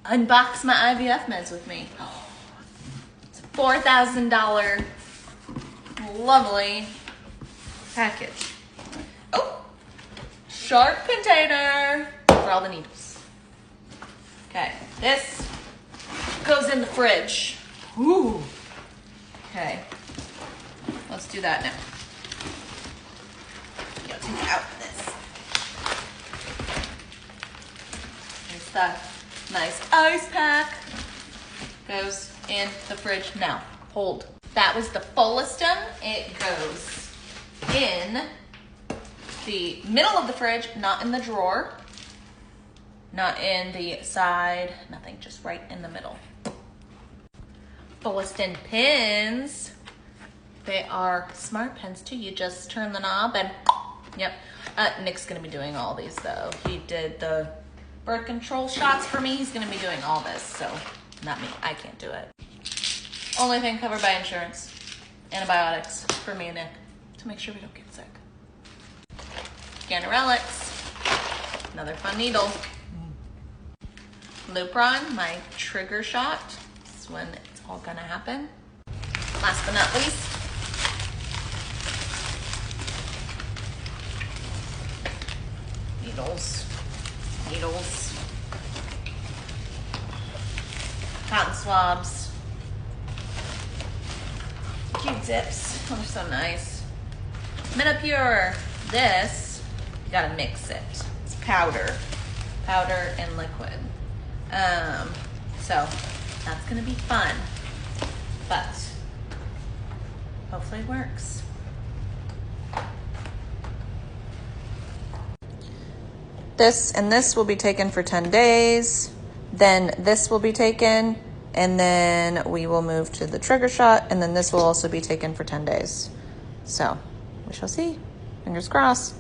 unbox my IVF meds with me. It's a $4,000 lovely package. Oh, sharp container for all the needles. Okay, this goes in the fridge. Ooh. Okay, let's do that now. I'll take out this. There's the nice ice pack. Goes in the fridge now. Hold. That was the Follistum. It goes in the middle of the fridge, not in the drawer, not in the side, nothing, just right in the middle. Follistum pins. They are smart pins too. You just turn the knob and yep. Nick's gonna be doing all these though. He did the birth control shots for me. He's gonna be doing all this, so not me. I can't do it. Only thing covered by insurance. Antibiotics for me and Nick to make sure we don't get sick. Ganirelix, another fun needle. Lupron, my trigger shot. This is when it's all gonna happen. Last but not least, needles, cotton swabs, Q-tips. Oh, they're so nice. Metapure. This, you gotta mix it. It's powder and liquid. So that's gonna be fun, but hopefully it works. This and this will be taken for 10 days. Then this will be taken, and then we will move to the trigger shot, and then this will also be taken for 10 days. So we shall see. Fingers crossed.